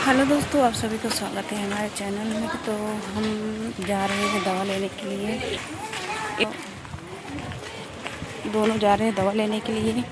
Hello दोस्तों, आप सभी को स्वागत है हमारे चैनल में। तो हम जा रहे हैं दवा लेने के लिए। दोनों जा रहे हैं दवा लेने के लिए।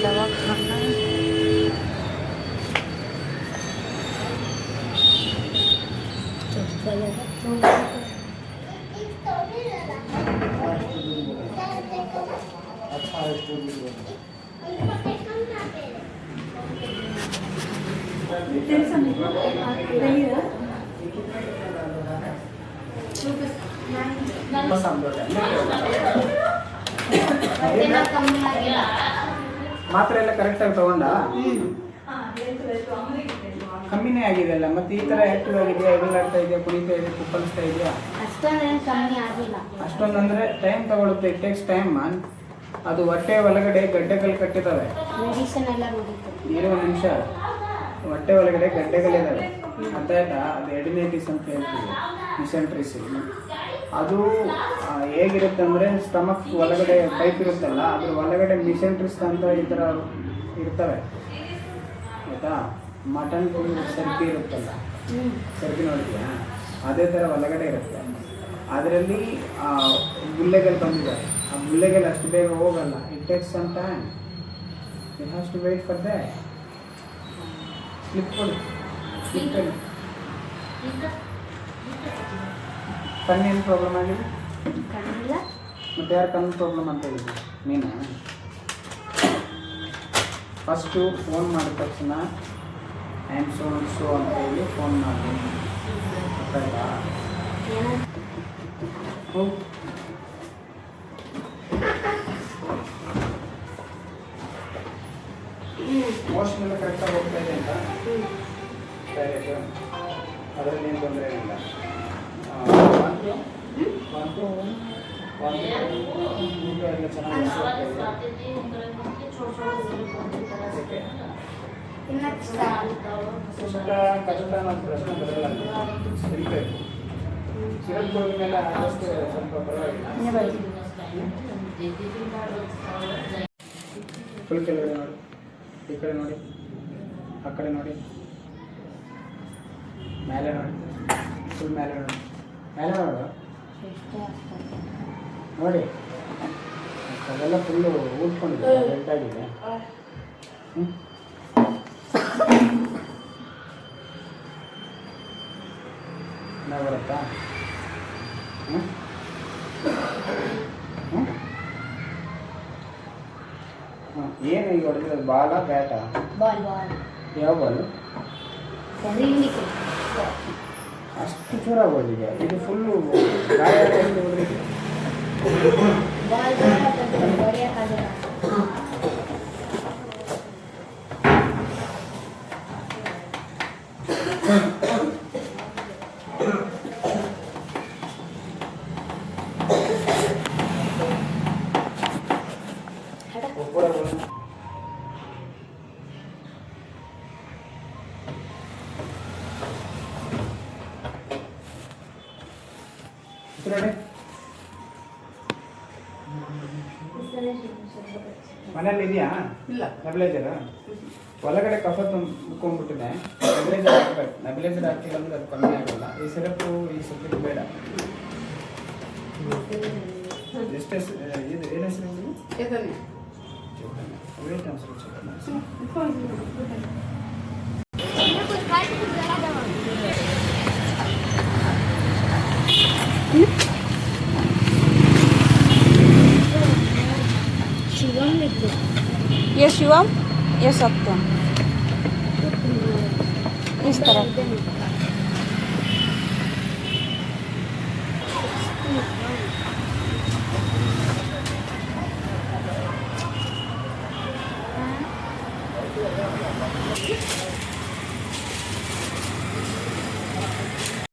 दवा खाना ಮಾತ್ರೆ ಎಲ್ಲ ಕರೆಕ್ಟಾಗಿ ತಗೊಂಡ ಕಮ್ಮಿನೇ ಆಗಿದೆ ಅಲ್ಲ. ಮತ್ತೆ ಈ ತರ ಆಕ್ಟಿವ್ ಆಗಿದೆಯಾ, ಎಗಲಾಡ್ತಾ ಇದೆಯಾ, ಕುಣಿತಾ ಇದೆಯಾ, ಕುಪ್ಪಳಿಸ್ತಾ ಇದೆಯಾ? ಅಷ್ಟೊಂದಂದ್ರೆ ಟೈಮ್ ತಗೊಳುತ್ತೆ. ಇಟ್ ಟೇಕ್ಸ್ ಟೈಮ್ ಮಾನ್. ಅದು ಹೊಟ್ಟೆ ಒಳಗಡೆ ಗಡ್ಡೆಗಳು ಕಟ್ಟಿದಾವೆ. ಇರುವ ನಿಮಿಷ ಹೊಟ್ಟೆ ಒಳಗಡೆ ಗಡ್ಡೆಗಳಿದಾವೆ, ಅರ್ಥ ಆಯ್ತಾ? ಅದು ಎಡಿನೈಟಿಸ್ ಅಂತ ಹೇಳ್ತೀವಿ, ಮಿಸೆಂಟ್ರಿಸ್. ಅದು ಹೇಗಿರುತ್ತೆ ಅಂದರೆ ಸ್ಟಮಕ್ ಒಳಗಡೆ ಪೈಪ್ ಇರುತ್ತಲ್ಲ, ಅದ್ರ ಒಳಗಡೆ ಮಿಸೆಂಟ್ರಿಸ್ ಅಂತ ಈ ಥರ ಇರ್ತವೆ, ಆಯಿತಾ? ಮಟನ್ ಸರ್ಕಿ ಇರುತ್ತಲ್ಲ, ಸರ್ಕಿ ನೋಡಿದ್ಯಾ? ಅದೇ ಥರ ಒಳಗಡೆ ಇರುತ್ತೆ. ಅದರಲ್ಲಿ ಗುಳ್ಳೆಗಳು ಬಂದಿದ್ದಾವೆ. ಆ ಗುಳ್ಳೆಗಳು ಅಷ್ಟು ಬೇಗ ಹೋಗಲ್ಲ. It takes some time. It has to wait for that. Slip ಕೊಡಿ, ಸ್ಲಿಪ್ ಕೊಡಿ. ಕಣ್ಣೇನು ಪ್ರಾಬ್ಲಮ್ ಆಗಿದೆ? ಮತ್ತೆ ಯಾರು ಕಣ್ಣು ಪ್ರಾಬ್ಲಮ್ ಅಂತ ಹೇಳಿದ್ರು? ನೀನು ಫಸ್ಟು ಫೋನ್ ಮಾಡಿದ ತಕ್ಷಣ ಆ್ಯಂಡ್ ಸೋ ಅಂತ ಹೇಳಿ ಫೋನ್ ಮಾಡಿ. ಗೊತ್ತಾಯ್ತಾ? ಮೋಷನ್ ಎಲ್ಲ ಕರೆಕ್ಟಾಗಿ ಹೋಗ್ತಾ ಇದೆ ಅಂತ ಡೈರೆಕ್ಟ್, ಅದರಲ್ಲಿ ಏನು ತೊಂದರೆ ಏನಿಲ್ಲ. ಎಲ್ಲ ಚೆನ್ನಾಗಿ ಕಷ್ಟ ಅನ್ನೋದು ಪ್ರಶ್ನೆ ಬರಲ್ಲ. ಇರಬೇಕು. ಸಿರಪ್ ಹೋದ ಮೇಲೆ ಆದಷ್ಟು ಸ್ವಲ್ಪ ಪರವಾಗಿಲ್ಲ. ಫುಲ್ ಕೆಳಗಡೆ ನೋಡಿ, ಈ ಕಡೆ ನೋಡಿ, ಆ ಕಡೆ ನೋಡಿ, ಮೇಲೆ ನೋಡಿ, ಫುಲ್ ಮೇಲೆ ನೋಡಿ, ಮೇಲೆ ನೋಡು ನೋಡಿ. ಅದೆಲ್ಲ ಫುಲ್ಲು ಊದ್ಕೊಂಡಿದೆ, ಬೆಲ್ಟಾಗಿದೆ. ನಾವು ಬರುತ್ತಾ? ಏನು ಈಗ ಹೊಡೆದಿರೋದು? ಬಾಲ ಬ್ಯಾಟ? ಯಾವ ಬಾಲು? ಅಷ್ಟು ಜೋರಾಗಿ ಹೊಡೆದಿದೆ. ಇದು ಫುಲ್ಲು ಗಾಯ ಹೊಡೆದಿದೆ. ಮನೇಲಿ ಇದೆಯಾ? ಇಲ್ಲ. ನೆಬ್ಲೈಸರ್ ಒಳಗಡೆ ಕಫ ತುಂಬ್ಕೊಂಡ್ಬಿಟ್ಟಿದೆ. ನೆಬ್ಲೈಸರ್ ಹಾಕ್ಬೇಕು. ನೆಬ್ಲೈಸರ್ ಹಾಕಿಲ್ಲ ಅಂದ್ರೆ ಅದು ಕಮ್ಮಿ ಆಗಲ್ಲ. ಈ ಸಿರಪ್ಪು ಈ ಸಬ್ಜೆಕ್ಟ್ ಬೇಡ. ಎಷ್ಟು ಇದು ಏನು ಹೆಸರು? ಚೈತನ್ಯ. ವೇಟ್ ಅನ್ಸರು ಚೈತನ್ಯ. ये शिवम, ये सत्यम, इस तरह।